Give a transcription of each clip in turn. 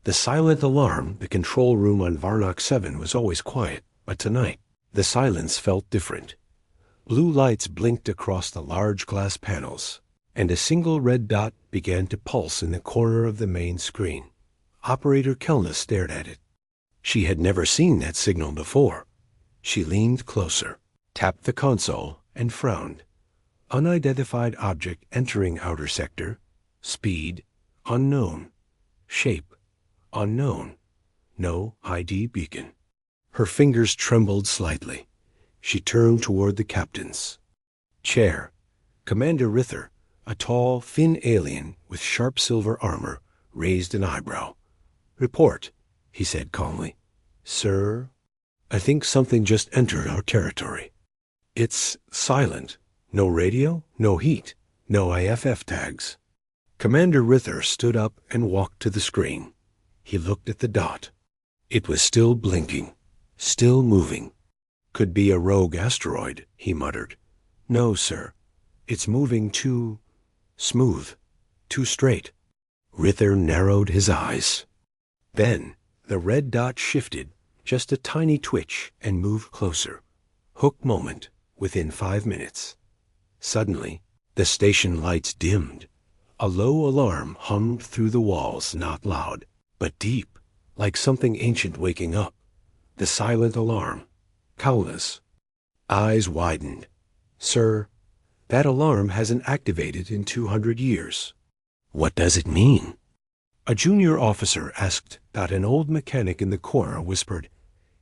The silent alarm, the control room on Varnock 7 was always quiet, but tonight, the silence felt different. Blue lights blinked across the large glass panels, and a single red dot began to pulse in the corner of the main screen. Operator Kelna stared at it. She had never seen that signal before. She leaned closer, tapped the console, and frowned. Unidentified object entering outer sector. Speed, unknown. Shape, unknown. No ID beacon. Her fingers trembled slightly. She turned toward the captain's chair. Commander Rither, a tall, thin alien with sharp silver armor, raised an eyebrow. "Report," he said calmly. "Sir, I think something just entered our territory. It's silent. No radio, no heat, no IFF tags." Commander Rither stood up and walked to the screen. He looked at the dot. It was still blinking, still moving. "Could be a rogue asteroid," he muttered. "No, sir. It's moving too smooth, too straight." Rither narrowed his eyes. Then the red dot shifted, just a tiny twitch, and moved closer. Hook moment, within 5 minutes. Suddenly, the station lights dimmed. A low alarm hummed through the walls, not loud, but deep, like something ancient waking up. The silent alarm. Cowless. Eyes widened. "Sir, that alarm hasn't activated in 200 years. What does it mean?" A junior officer asked that an old mechanic in the corner whispered,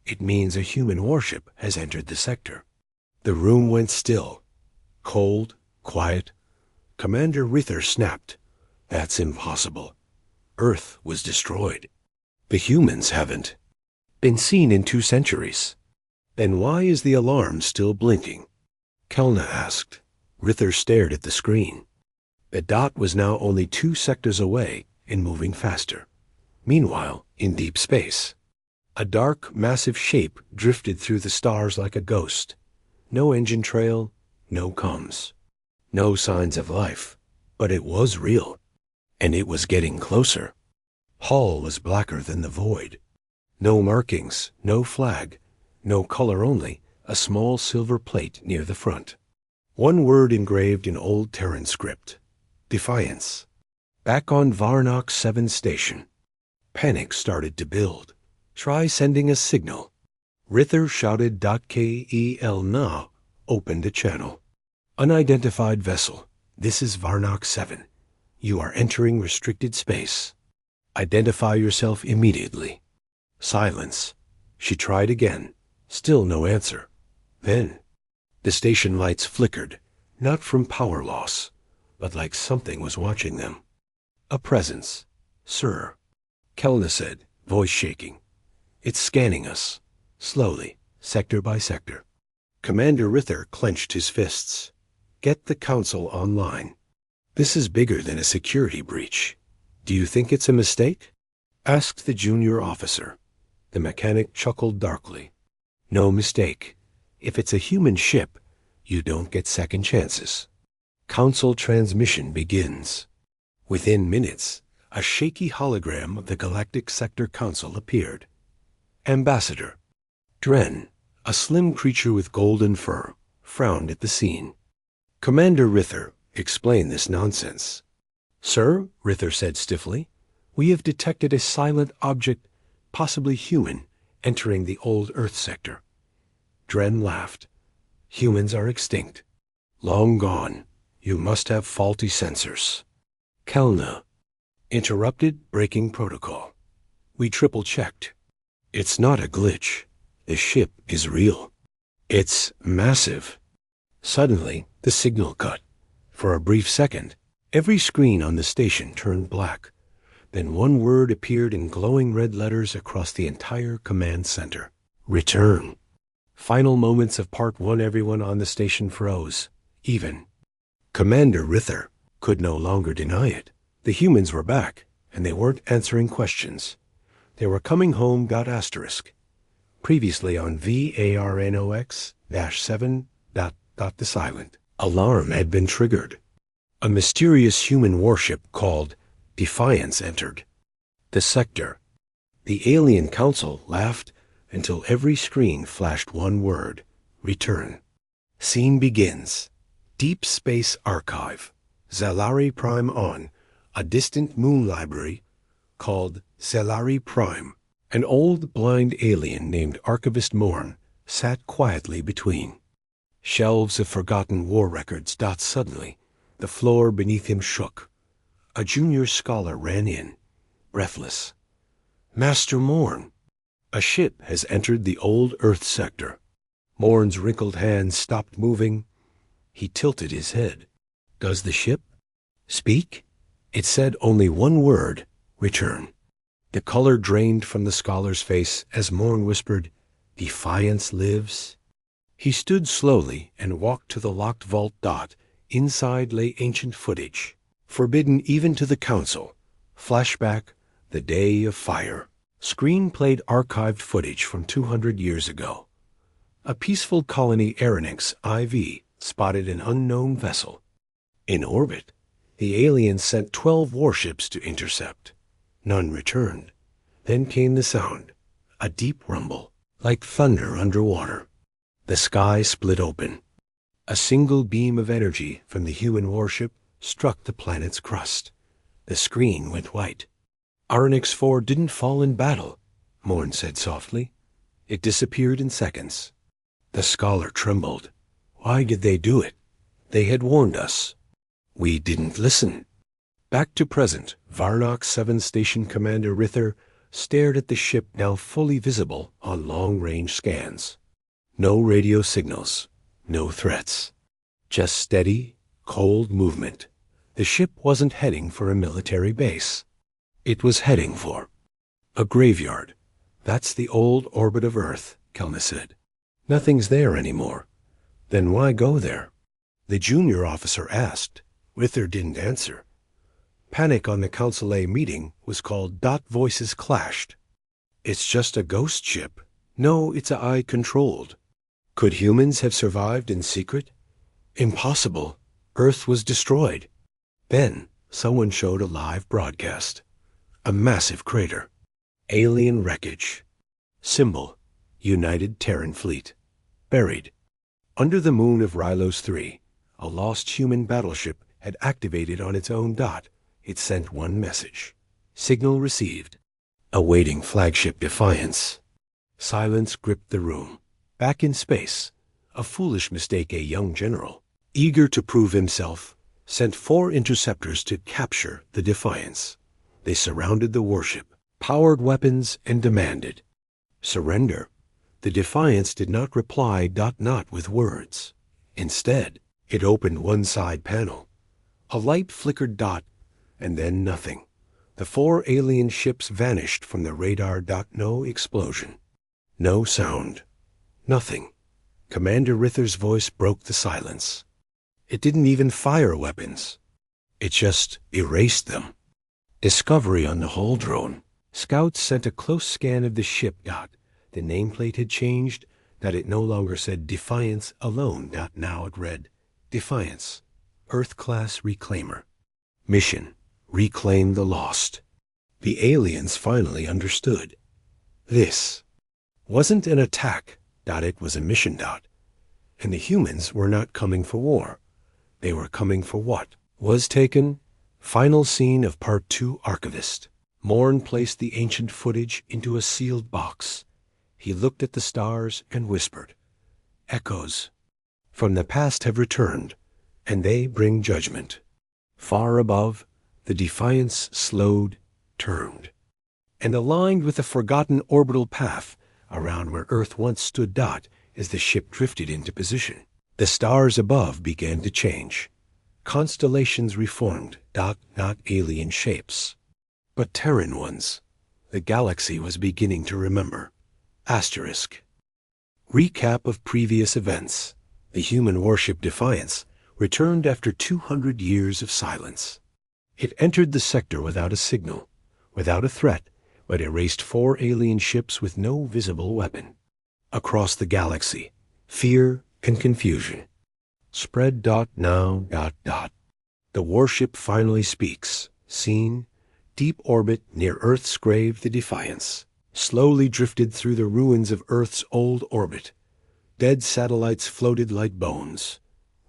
"It means a human warship has entered the sector." The room went still. Cold, quiet. Commander Rither snapped, "That's impossible. Earth was destroyed. The humans haven't been seen in 2 centuries. Then why is the alarm still blinking?" Kelna asked. Rither stared at the screen. The dot was now only 2 sectors away and moving faster. Meanwhile, in deep space, a dark, massive shape drifted through the stars like a ghost. No engine trail, no comms. No signs of life. But it was real. And it was getting closer. Hull was blacker than the void. No markings, no flag, no color, only a small silver plate near the front. One word engraved in old Terran script. Defiance. Back on Varnock 7 station. Panic started to build. "Try sending a signal." Rither shouted .kel now, opened a channel. "Unidentified vessel. This is Varnock 7. You are entering restricted space. Identify yourself immediately." Silence. She tried again. Still no answer. Then the station lights flickered, not from power loss, but like something was watching them. A presence. "Sir," Kelna said, voice shaking. "It's scanning us. Slowly, sector by sector." Commander Rither clenched his fists. "Get the council online. This is bigger than a security breach. Do you think it's a mistake?" asked the junior officer. The mechanic chuckled darkly. "No mistake. If it's a human ship, you don't get second chances." Council transmission begins. Within minutes, a shaky hologram of the Galactic Sector Council appeared. Ambassador Dren, a slim creature with golden fur, frowned at the scene. "Commander Rither, explain this nonsense." "Sir," Rither said stiffly, "we have detected a silent object, possibly human, entering the old Earth sector." Dren laughed. "Humans are extinct. Long gone. You must have faulty sensors." Kelna interrupted, breaking protocol. "We triple-checked. It's not a glitch. The ship is real. It's massive." Suddenly, the signal cut. For a brief second, every screen on the station turned black. Then one word appeared in glowing red letters across the entire command center. "Return." Final moments of Part 1. Everyone on the station froze. Even Commander Rither could no longer deny it. The humans were back, and they weren't answering questions. They were coming home. ***. Previously on VARNOX-7. The silent alarm had been triggered. A mysterious human warship called Defiance entered the sector. The alien council laughed until every screen flashed one word: return. Scene begins. Deep Space Archive. Zalari Prime on. A distant moon library called Zalari Prime. An old blind alien named Archivist Morn sat quietly between. Shelves of forgotten war records. Suddenly, the floor beneath him shook. A junior scholar ran in, breathless. Master Morn, a ship has entered the old Earth sector. Morn's wrinkled hands stopped moving. He tilted his head. Does the ship speak? It said only one word: return. The color drained from the scholar's face as Morn whispered, Defiance lives. He stood slowly and walked to the locked vault. Inside lay ancient footage, forbidden even to the council. Flashback, the day of fire. Screen played archived footage from 200 years ago. A peaceful colony Aeronix IV spotted an unknown vessel. In orbit, the aliens sent 12 warships to intercept. None returned. Then came the sound, a deep rumble, like thunder underwater. The sky split open. A single beam of energy from the human warship struck the planet's crust. The screen went white. Aeronix 4 didn't fall in battle, Morn said softly. It disappeared in seconds. The scholar trembled. Why did they do it? They had warned us. We didn't listen. Back to present, Varlock 7 Station Commander Rither stared at the ship now fully visible on long-range scans. No radio signals, no threats. Just steady, cold movement. The ship wasn't heading for a military base. It was heading for a graveyard. That's the old orbit of Earth, Kelna said. Nothing's there anymore. Then why go there? The junior officer asked. Rither didn't answer. Panic on the Council A meeting was called Voices clashed. It's just a ghost ship. No, it's AI controlled. Could humans have survived in secret? Impossible. Earth was destroyed. Then someone showed a live broadcast. A massive crater. Alien wreckage. Symbol: United Terran Fleet. Buried. Under the moon of Rylos 3, a lost human battleship had activated on its own. It sent one message. Signal received. Awaiting Flagship Defiance. Silence gripped the room. Back in space, a foolish mistake a young general, eager to prove himself, sent 4 interceptors to capture the Defiance. They surrounded the warship, powered weapons, and demanded surrender. The Defiance did not reply. Not with words. Instead, it opened one side panel. A light flickered. And then nothing. The 4 alien ships vanished from the radar. No explosion. No sound. Nothing. Commander Rither's voice broke the silence. It didn't even fire weapons. It just erased them. Discovery on the hull drone. Scouts sent a close scan of the ship. The nameplate had changed. It no longer said Defiance alone. Now it read Defiance, Earth-class reclaimer. Mission: reclaim the lost. The aliens finally understood. This wasn't an attack. It was a mission. And the humans were not coming for war. They were coming for what was taken. Final scene of Part 2 Archivist. Morn placed the ancient footage into a sealed box. He looked at the stars and whispered, Echoes from the past have returned, and they bring judgment. Far above, the Defiance slowed, turned, and aligned with the forgotten orbital path around where Earth once stood. As the ship drifted into position, the stars above began to change. Constellations reformed. Not alien shapes, but Terran ones. The galaxy was beginning to remember. Asterisk. Recap of previous events. The human warship Defiance returned after 200 years of silence. It entered the sector without a signal, without a threat, but erased 4 alien ships with no visible weapon. Across the galaxy, fear and confusion spread. Now. The warship finally speaks. Scene: deep orbit near Earth's grave, the Defiance. slowly drifted through the ruins of Earth's old orbit. Dead satellites floated like bones,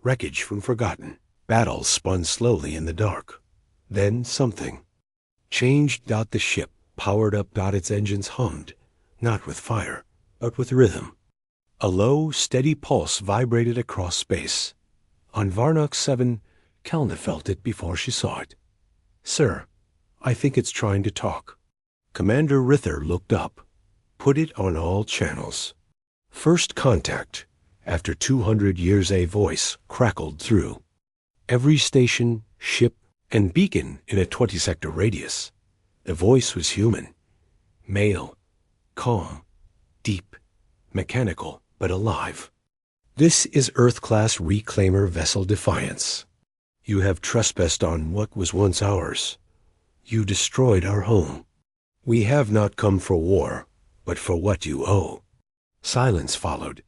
wreckage from forgotten. Battles spun slowly in the dark. Then something changed. The ship powered up. Its engines hummed, not with fire, but with rhythm. A low, steady pulse vibrated across space. On Varnock 7, Kelna felt it before she saw it. "Sir, I think it's trying to talk." Commander Rither looked up. "Put it on all channels." First contact. After 200 years, a voice crackled through. Every station, ship, and beacon in a 20-sector radius. The voice was human. Male. Calm. Deep. Mechanical, but alive. "This is Earth-class reclaimer vessel Defiance. You have trespassed on what was once ours. You destroyed our home. We have not come for war, but for what you owe." Silence followed.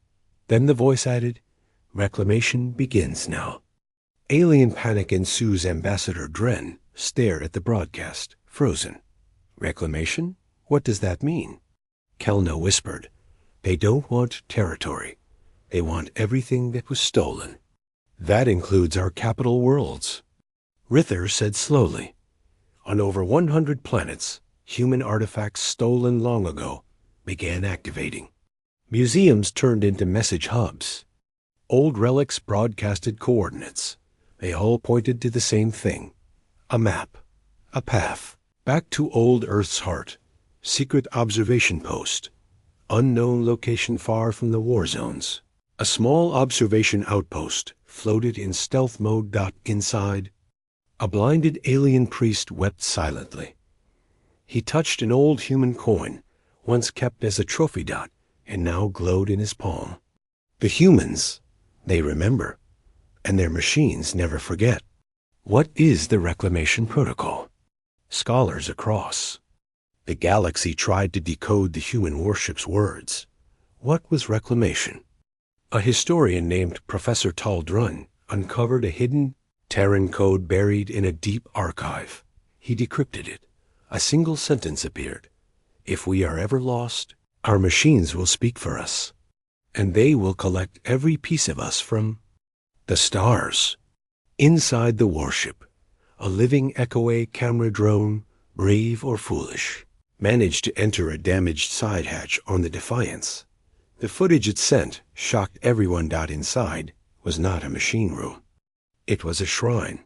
Then the voice added, "Reclamation begins now." Alien panic ensues. Ambassador Dren stared at the broadcast, frozen. "Reclamation? What does that mean?" Kelna whispered, "They don't want territory. They want everything that was stolen. That includes our capital worlds." Rither said slowly, "On over 100 planets, human artifacts stolen long ago began activating. Museums turned into message hubs. Old relics broadcasted coordinates. They all pointed to the same thing. A map. A path. Back to old Earth's heart. Secret observation post. Unknown location far from the war zones. A small observation outpost floated in stealth mode. Inside, a blinded alien priest wept silently. He touched an old human coin, once kept as a trophy. And now glowed in his palm. The humans, they remember, and their machines never forget. What is the Reclamation Protocol? Scholars across the galaxy tried to decode the human warship's words. What was reclamation? A historian named Professor Taldrun uncovered a hidden Terran code buried in a deep archive. He decrypted it. A single sentence appeared. "If we are ever lost, our machines will speak for us, and they will collect every piece of us from the stars." Inside the warship, a living echo camera drone, brave or foolish, managed to enter a damaged side hatch on the Defiance. The footage it sent shocked everyone. Inside was not a machine room. It was a shrine.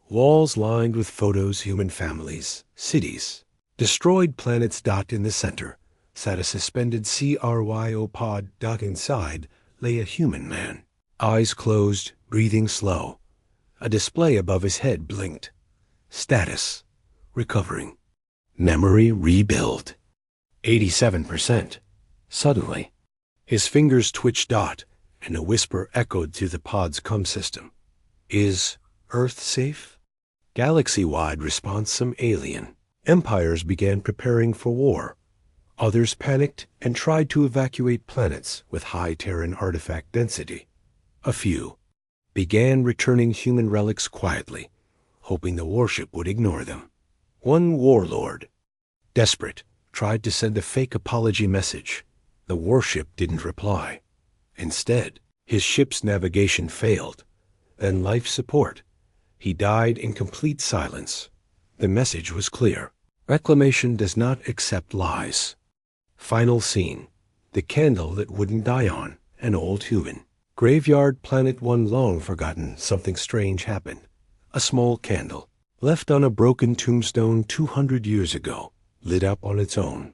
Walls lined with photos, human families, cities, destroyed planets. In the center sat a suspended cryo pod. Inside lay a human man, eyes closed, breathing slow. A display above his head blinked. Status: recovering. Memory rebuild. 87%. Suddenly, his fingers twitched. And a whisper echoed through the pod's comm system. "Is Earth safe?" Galaxy-wide response: some alien. Empires began preparing for war. Others panicked and tried to evacuate planets with high Terran artifact density. A few began returning human relics quietly, hoping the warship would ignore them. One warlord, desperate, tried to send a fake apology message. The warship didn't reply. Instead, his ship's navigation failed. Then life support. He died in complete silence. The message was clear. Reclamation does not accept lies. Final scene. The candle that wouldn't die on. An old human. Graveyard, Planet 1. Long forgotten, something strange happened. A small candle, left on a broken tombstone 200 years ago, lit up on its own.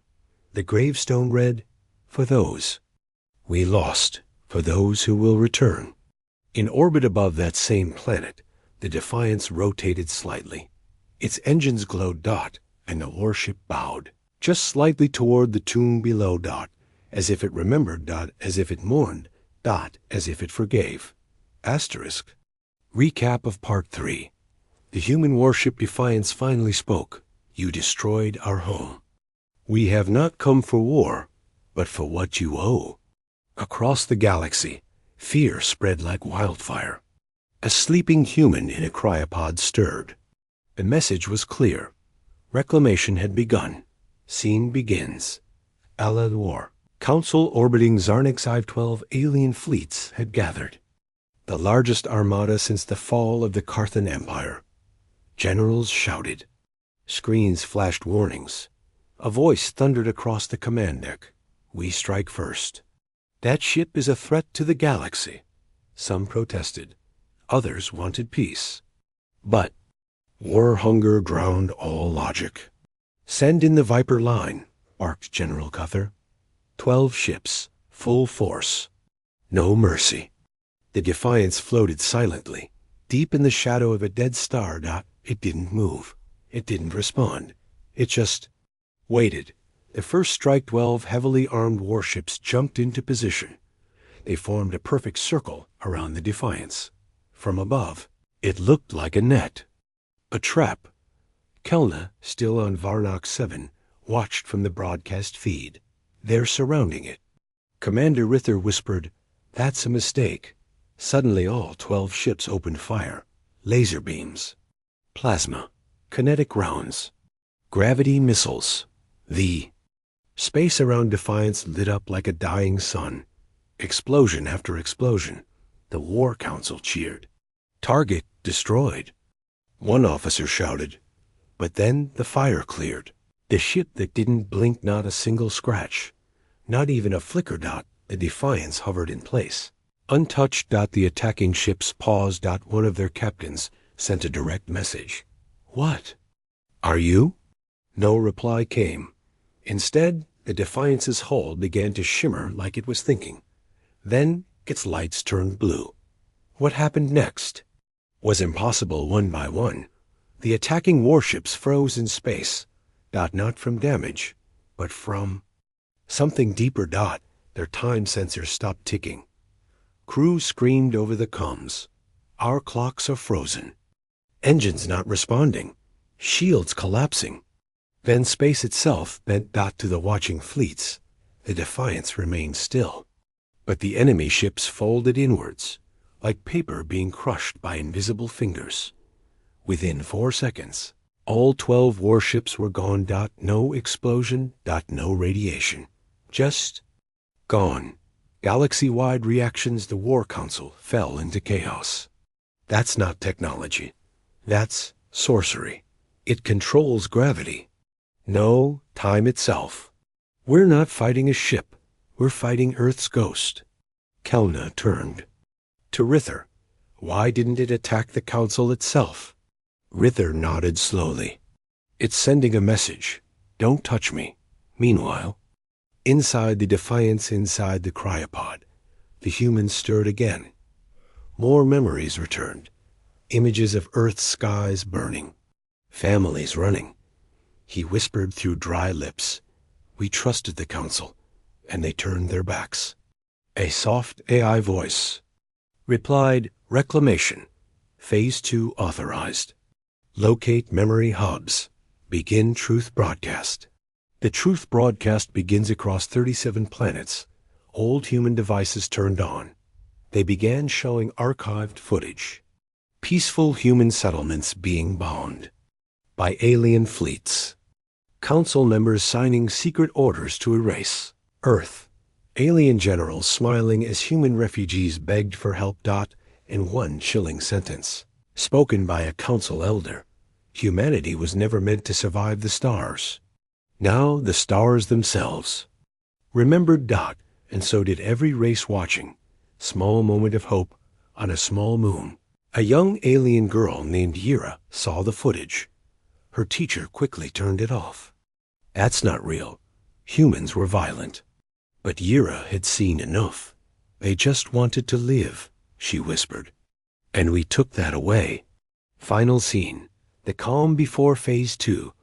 The gravestone read, "For those we lost, for those who will return." In orbit above that same planet, the Defiance rotated slightly. Its engines glowed. And the warship bowed, just slightly toward the tomb below. As if it remembered. As if it mourned. As if it forgave. Asterisk. Recap of Part 3. The human warship Defiance finally spoke. "You destroyed our home. We have not come for war, but for what you owe." Across the galaxy, fear spread like wildfire. A sleeping human in a cryopod stirred. The message was clear. Reclamation had begun. Scene begins. a la war. Council orbiting Zarnik's I-12 alien fleets had gathered. The largest armada since the fall of the Carthan Empire. Generals shouted. Screens flashed warnings. A voice thundered across the command deck. We strike first. That ship is a threat to the galaxy. Some protested. Others wanted peace. But war hunger drowned all logic. Send in the Viper line, barked General Cuthar. 12 ships, full force. No mercy. The Defiance floated silently, deep in the shadow of a dead star. It didn't move. It didn't respond. It just waited. The first strike 12 heavily armed warships jumped into position. They formed a perfect circle around the Defiance. From above, it looked like a net. A trap. Kelna, still on Varnock 7, watched from the broadcast feed. They're surrounding it. Commander Rither whispered, "That's a mistake." Suddenly all 12 ships opened fire. Laser beams. Plasma. Kinetic rounds. Gravity missiles. The space around Defiance lit up like a dying sun. Explosion after explosion. The War Council cheered. Target destroyed. One officer shouted. But then the fire cleared. The ship that didn't blink not a single scratch. Not even a flicker. The Defiance hovered in place. Untouched. The attacking ships paused. One of their captains sent a direct message. What? Are you? No reply came. Instead, the Defiance's hull began to shimmer like it was thinking. Then its lights turned blue. What happened next? Was impossible. One by one, the attacking warships froze in space. Not from damage, but from something deeper. Their time sensors stopped ticking. Crew screamed over the comms. Our clocks are frozen. Engines not responding. Shields collapsing. Then space itself bent. To the watching fleets. The Defiance remained still. But the enemy ships folded inwards, like paper being crushed by invisible fingers. Within 4 seconds, all 12 warships were gone. No explosion. No radiation. Just gone. Galaxy-wide reactions. The War Council fell into chaos. That's not technology. That's sorcery. It controls gravity. No, time itself. We're not fighting a ship. We're fighting Earth's ghost. Kelna turned to Rither. Why didn't it attack the Council itself? Rither nodded slowly. It's sending a message. Don't touch me. Meanwhile, inside the Defiance, inside the cryopod, the humans stirred again. More memories returned. Images of Earth's skies burning. Families running. He whispered through dry lips. We trusted the Council, and they turned their backs. A soft AI voice replied, Reclamation. Phase 2 authorized. Locate memory hubs. Begin truth broadcast. The truth broadcast begins across 37 planets. Old human devices turned on. They began showing archived footage. Peaceful human settlements being bombed by alien fleets. Council members signing secret orders to erase Earth. Alien generals smiling as human refugees begged for help. In one chilling sentence, spoken by a council elder, humanity was never meant to survive the stars. Now the stars themselves remembered. And so did every race watching. Small moment of hope on a small moon. A young alien girl named Yira saw the footage. Her teacher quickly turned it off. That's not real. Humans were violent. But Yira had seen enough. They just wanted to live, she whispered. And we took that away. Final scene. The calm before Phase 2.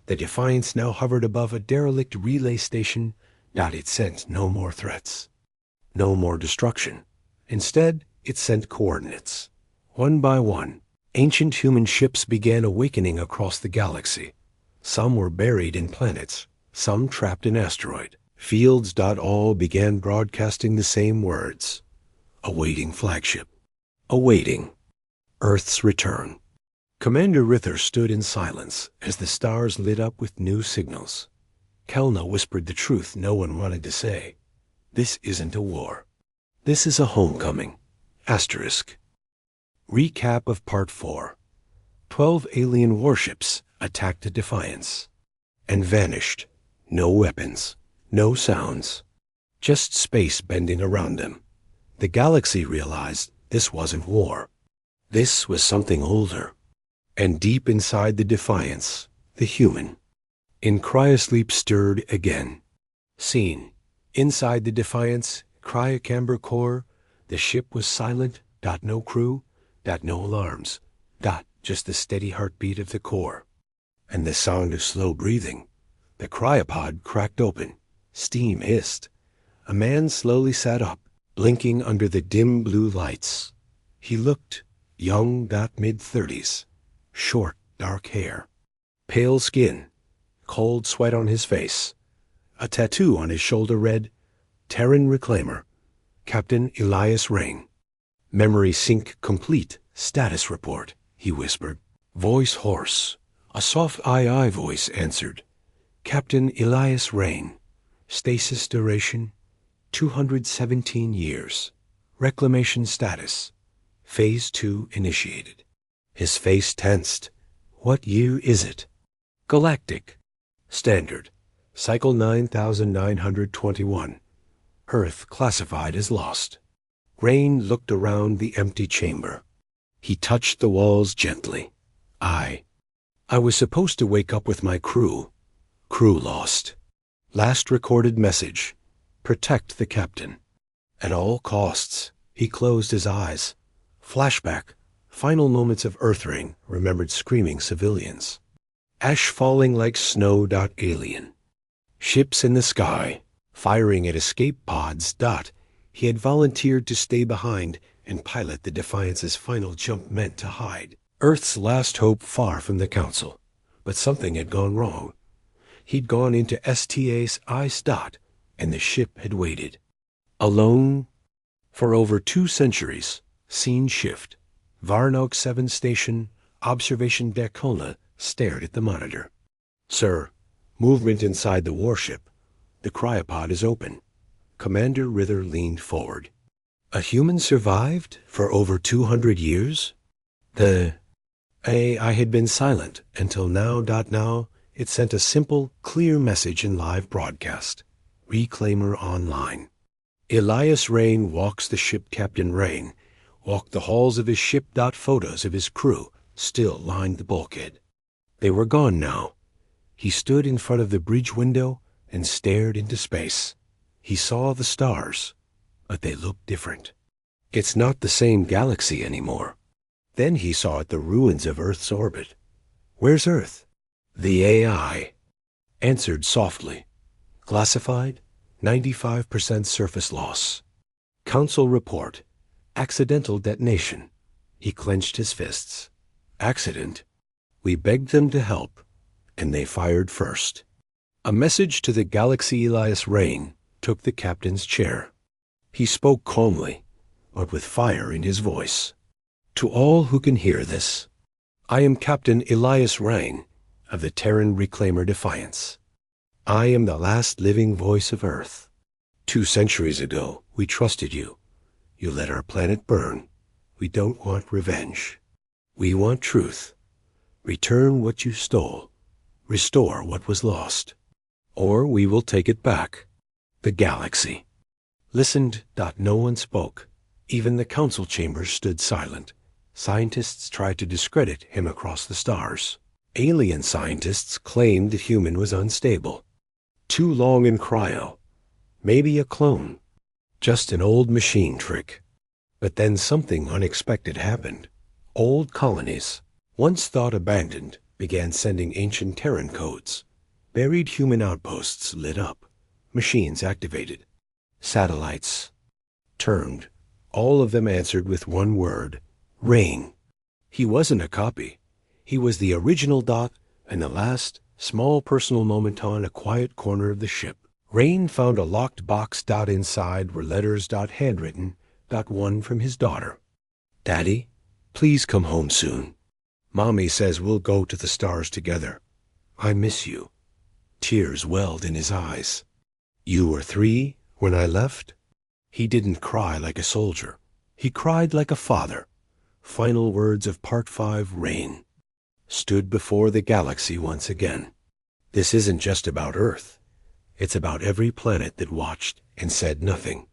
The Defiance now hovered above a derelict relay station. It sent no more threats. No more destruction. Instead, it sent coordinates. One by one, ancient human ships began awakening across the galaxy. Some were buried in planets, some trapped in asteroid fields. All began broadcasting the same words. Awaiting Flagship. Awaiting Earth's return. Commander Rither stood in silence as the stars lit up with new signals. Kelna whispered the truth no one wanted to say. This isn't a war. This is a homecoming. Asterisk. Recap of Part 4. 12 alien warships attacked the Defiance and vanished. No weapons, no sounds, just space bending around them. The galaxy realized this wasn't war. This was something older. And deep inside the Defiance, the human, in cryosleep, stirred again. Scene. Inside the Defiance, cryocamber core, the ship was silent. No crew. No alarms. Just the steady heartbeat of the core. And the sound of slow breathing. The cryopod cracked open. Steam hissed. A man slowly sat up, blinking under the dim blue lights. He looked young. Mid-30s. Short, dark hair. Pale skin. Cold sweat on his face. A tattoo on his shoulder read, Terran Reclaimer. Captain Elias Rain. Memory sync complete. Status report, he whispered. Voice hoarse. A soft aye voice answered. Captain Elias Rain. Stasis duration, 217 years. Reclamation status. Phase 2 initiated. His face tensed. What year is it? Galactic. Standard. Cycle 9921. Earth classified as lost. Rain looked around the empty chamber. He touched the walls gently. I was supposed to wake up with my crew. Crew lost. Last recorded message. Protect the captain. At all costs. He closed his eyes. Flashback. Final moments of Earthring remembered screaming civilians. Ash falling like snow. Alien. Ships in the sky, firing at escape pods. He had volunteered to stay behind and pilot the Defiance's final jump meant to hide. Earth's last hope far from the Council. But something had gone wrong. He'd gone into STA's ice. And the ship had waited. Alone. For over 2 centuries. Scene shift. Varnog 7 station, observation deck. Kona stared at the monitor. Sir, movement inside the warship. The cryopod is open. Commander Rither leaned forward. A human survived for over 200 years? I had been silent until now. Now, it sent a simple, clear message in live broadcast. Reclaimer online. Elias Rain walks the ship. Captain Rain walked the halls of his ship. Photos of his crew still lined the bulkhead. They were gone now. He stood in front of the bridge window and stared into space. He saw the stars, but they looked different. It's not the same galaxy anymore. Then he saw the ruins of Earth's orbit. Where's Earth? The AI answered softly. Classified, 95% surface loss. Council report. Accidental detonation. He clenched his fists. Accident? We begged them to help, and they fired first. A message to the galaxy. Elias Rain took the captain's chair. He spoke calmly, but with fire in his voice. To all who can hear this, I am Captain Elias Rain of the Terran Reclaimer Defiance. I am the last living voice of Earth. 2 centuries ago, we trusted you. You let our planet burn. We don't want revenge. We want truth. Return what you stole. Restore what was lost. Or we will take it back. The galaxy listened. No one spoke. Even the council chambers stood silent. Scientists tried to discredit him across the stars. Alien scientists claimed the human was unstable. Too long in cryo. Maybe a clone. Just an old machine trick. But then something unexpected happened. Old colonies, once thought abandoned, began sending ancient Terran codes. Buried human outposts lit up. Machines activated. Satellites turned. All of them answered with one word. Rain. He wasn't a copy. He was the original. And the last, small personal moment on a quiet corner of the ship. Rain found a locked box. Inside were letters. Handwritten. One from his daughter. Daddy, please come home soon. Mommy says we'll go to the stars together. I miss you. Tears welled in his eyes. You were 3 when I left? He didn't cry like a soldier. He cried like a father. Final words of Part 5 Rain. Stood before the galaxy once again. This isn't just about Earth. It's about every planet that watched and said nothing.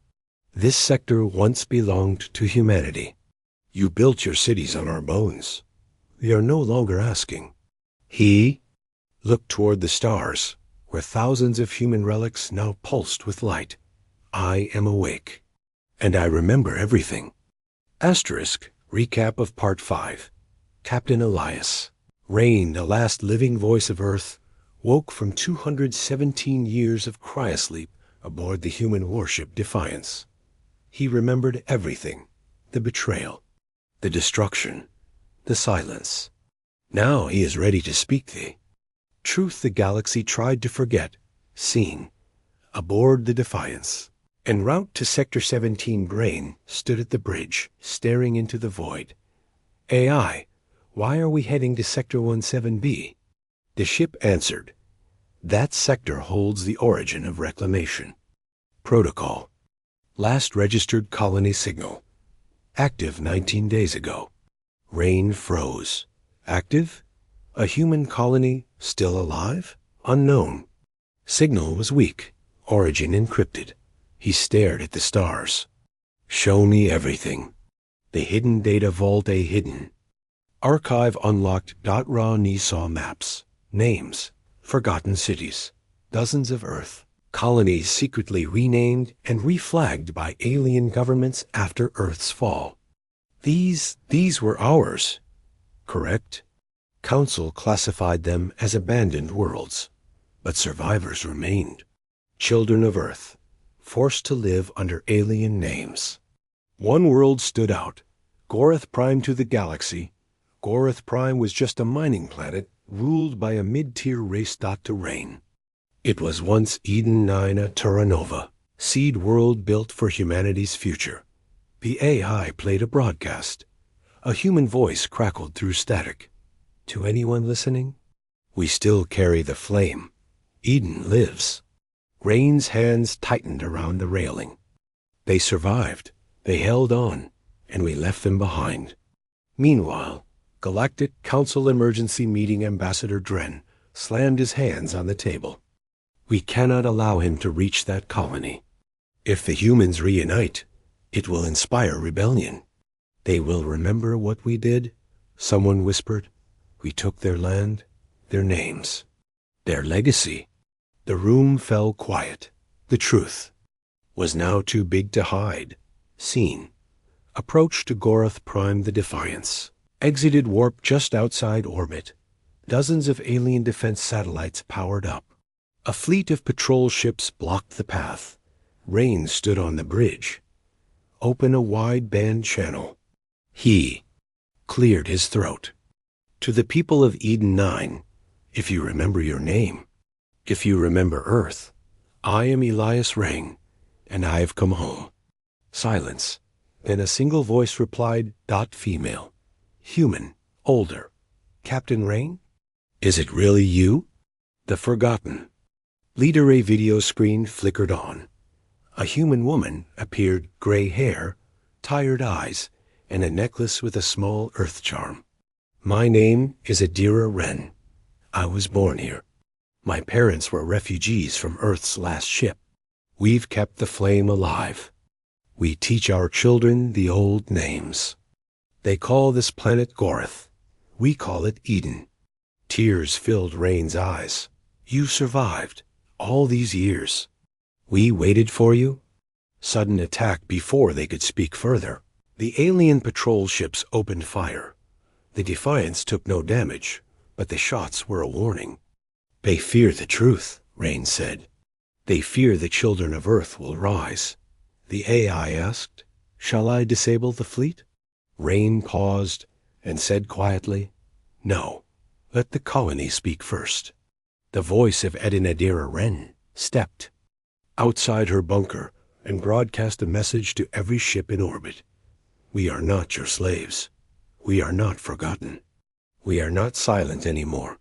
This sector once belonged to humanity. You built your cities on our bones. We are no longer asking. He looked toward the stars, where thousands of human relics now pulsed with light. I am awake. And I remember everything. Asterisk, recap of Part 5. Captain Elias. Rain, the last living voice of Earth, woke from 217 years of cryosleep aboard the human warship Defiance. He remembered everything. The betrayal, the destruction, the silence. Now he is ready to speak the truth the galaxy tried to forget, seen. Aboard the Defiance, en route to Sector 17, Brain stood at the bridge, staring into the void. AI, why are we heading to Sector 17B? The ship answered, that sector holds the origin of reclamation. Protocol. Last registered colony signal. Active 19 days ago. Rain froze. Active? A human colony still alive? Unknown. Signal was weak. Origin encrypted. He stared at the stars. Show me everything. The hidden data vault A hidden. Archive unlocked. Raw Nissaw maps. Names. Forgotten cities. Dozens of Earth. Colonies secretly renamed and reflagged by alien governments after Earth's fall. These were ours. Correct? Council classified them as abandoned worlds. But survivors remained. Children of Earth. Forced to live under alien names. One world stood out. Gorath Prime to the galaxy. Gorath Prime was just a mining planet ruled by a mid-tier race. To Rain. It was once Eden 9, a Terra Nova, seed world built for humanity's future. The AI played a broadcast. A human voice crackled through static. To anyone listening? We still carry the flame. Eden lives. Rain's hands tightened around the railing. They survived. They held on, and we left them behind. Meanwhile, Galactic Council Emergency Meeting Ambassador Dren slammed his hands on the table. We cannot allow him to reach that colony. If the humans reunite, it will inspire rebellion. They will remember what we did, someone whispered. We took their land, their names, their legacy. The room fell quiet. The truth was now too big to hide. Seen. Approached to Gorath Prime the Defiance. Exited warp just outside orbit. Dozens of alien defense satellites powered up. A fleet of patrol ships blocked the path. Rain stood on the bridge. Open a wide-band channel. He cleared his throat. To the people of Eden 9, if you remember your name, if you remember Earth, I am Elias Ring, and I have come home. Silence. Then a single voice replied, female. Human. Older. Captain Rain? Is it really you? The Forgotten. Leader A video screen flickered on. A human woman appeared, gray hair, tired eyes, and a necklace with a small earth charm. My name is Adira Wren. I was born here. My parents were refugees from Earth's last ship. We've kept the flame alive. We teach our children the old names. They call this planet Gorath. We call it Eden. Tears filled Rain's eyes. You survived. All these years. We waited for you. Sudden attack before they could speak further. The alien patrol ships opened fire. The Defiance took no damage, but the shots were a warning. They fear the truth, Rain said. They fear the children of Earth will rise. The AI asked, shall I disable the fleet? Rain paused and said quietly, no, let the colony speak first. The voice of Adira Wren stepped outside her bunker and broadcast a message to every ship in orbit. We are not your slaves. We are not forgotten. We are not silent anymore.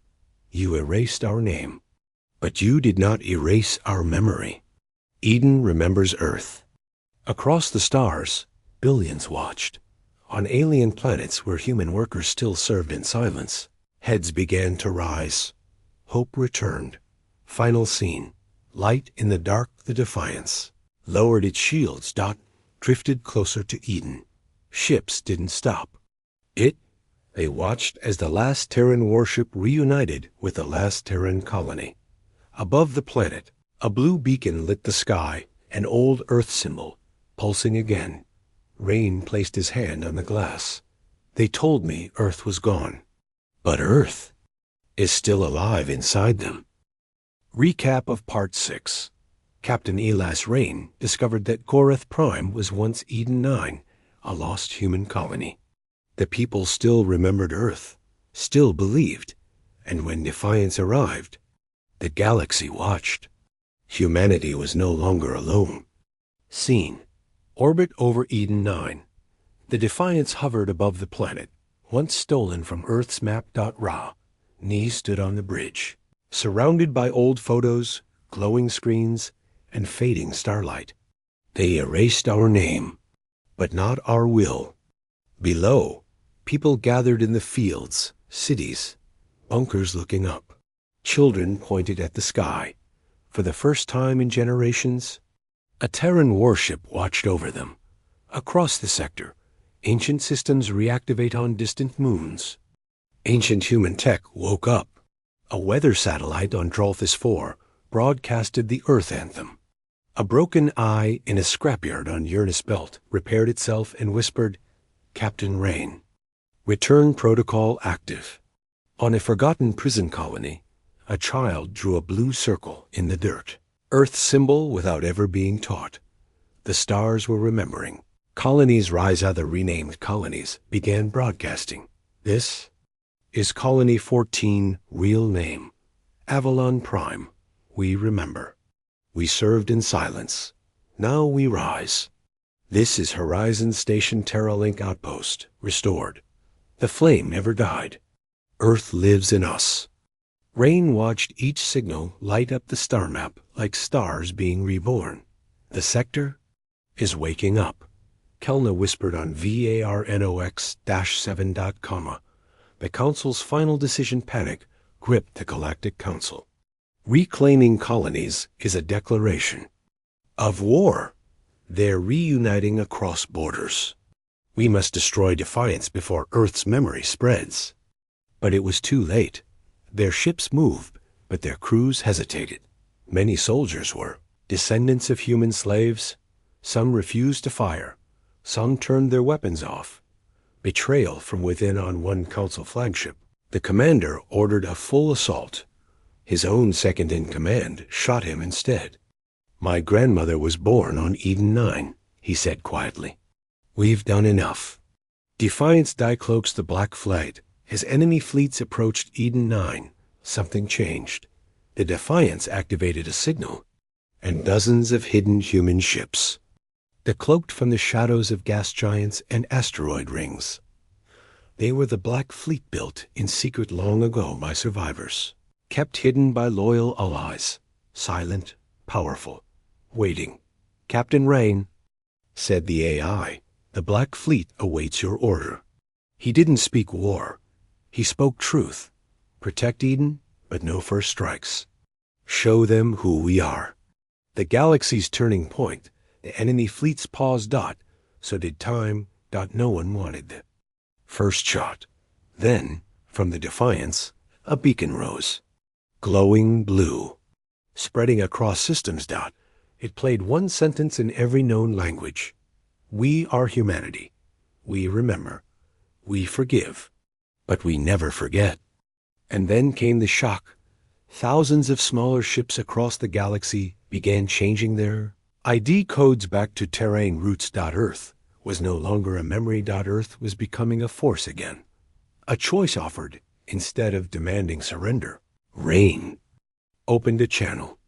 You erased our name. But you did not erase our memory. Eden remembers Earth. Across the stars, billions watched. On alien planets where human workers still served in silence, heads began to rise. Hope returned. Final scene. Light in the dark, the Defiance lowered its shields, drifted closer to Eden. Ships didn't stop. They watched as the last Terran warship reunited with the last Terran colony. Above the planet, a blue beacon lit the sky, an old Earth symbol, pulsing again. Rain placed his hand on the glass. They told me Earth was gone. But Earth is still alive inside them. Recap of Part 6. Captain Elas Rain discovered that Gorath Prime was once Eden 9, a lost human colony. The people still remembered Earth, still believed, and when Defiance arrived, the galaxy watched. Humanity was no longer alone. Scene. Orbit over Eden 9. The Defiance hovered above the planet, once stolen from Earth's map. Ra. Nee stood on the bridge, surrounded by old photos, glowing screens, and fading starlight. They erased our name, but not our will. Below, people gathered in the fields, cities, bunkers looking up. Children pointed at the sky. For the first time in generations, a Terran warship watched over them. Across the sector, ancient systems reactivate on distant moons. Ancient human tech woke up. A weather satellite on Drolthus 4 broadcasted the Earth anthem. A broken eye in a scrapyard on Uranus Belt repaired itself and whispered, "Captain Rain." Return protocol active. On a forgotten prison colony, a child drew a blue circle in the dirt. Earth's symbol without ever being taught. The stars were remembering. Colonies rise other renamed colonies began broadcasting. This is Colony 14, real name. Avalon Prime. We remember. We served in silence. Now we rise. This is Horizon Station Terralink Outpost, restored. The flame never died. Earth lives in us. Rain watched each signal light up the star map like stars being reborn. The sector is waking up. Kelna whispered on VARNOX-7. The Council's final decision panic gripped the Galactic Council. Reclaiming colonies is a declaration of war. They're reuniting across borders. We must destroy Defiance before Earth's memory spreads. But it was too late. Their ships moved, but their crews hesitated. Many soldiers were descendants of human slaves. Some refused to fire. Some turned their weapons off. Betrayal from within on one Council flagship. The commander ordered a full assault. His own second-in-command shot him instead. "My grandmother was born on Eden 9, he said quietly. "We've done enough." Defiance dicloaks the black flag. As enemy fleets approached Eden 9, something changed. The Defiance activated a signal, and dozens of hidden human ships. They cloaked from the shadows of gas giants and asteroid rings. They were the Black Fleet built in secret long ago by survivors, kept hidden by loyal allies, silent, powerful, waiting. "Captain Rain," said the AI, "the Black Fleet awaits your order." He didn't speak war. He spoke truth. Protect Eden, but no first strikes. Show them who we are. The galaxy's turning point. The enemy fleets paused. So did time. No one wanted the first shot. Then, from the Defiance, a beacon rose. Glowing blue. Spreading across systems. It played one sentence in every known language. We are humanity. We remember. We forgive. But we never forget. And then came the shock. Thousands of smaller ships across the galaxy began changing their ID codes back to terrain roots. Earth was no longer a memory. Earth was becoming a force again. A choice offered instead of demanding surrender. Rain opened a channel.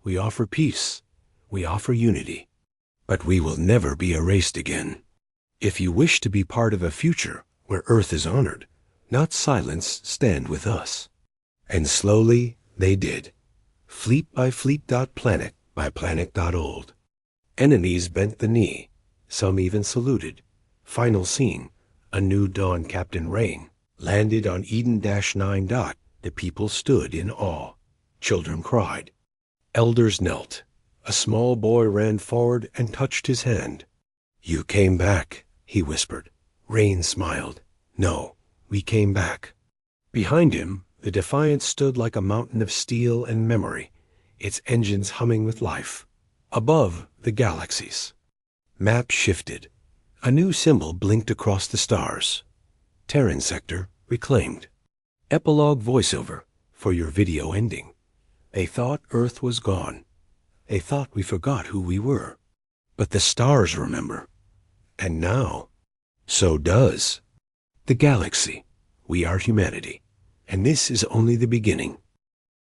We offer peace. We offer unity. But we will never be erased again. If you wish to be part of a future where Earth is honored, not silence, stand with us. And slowly they did. Fleet by fleet. Planet by planet. Old. Enemies bent the knee. Some even saluted. Final scene. A new dawn. Captain Rain landed on Eden-9. The people stood in awe. Children cried. Elders knelt. A small boy ran forward and touched his hand. You came back, he whispered. Rain smiled. No, we came back. Behind him, the Defiant stood like a mountain of steel and memory, its engines humming with life. Above, the galaxies. Map shifted. A new symbol blinked across the stars. Terran sector reclaimed. Epilogue voiceover for your video ending. They thought Earth was gone. They thought we forgot who we were. But the stars remember. And now, so does the galaxy. We are humanity. And this is only the beginning.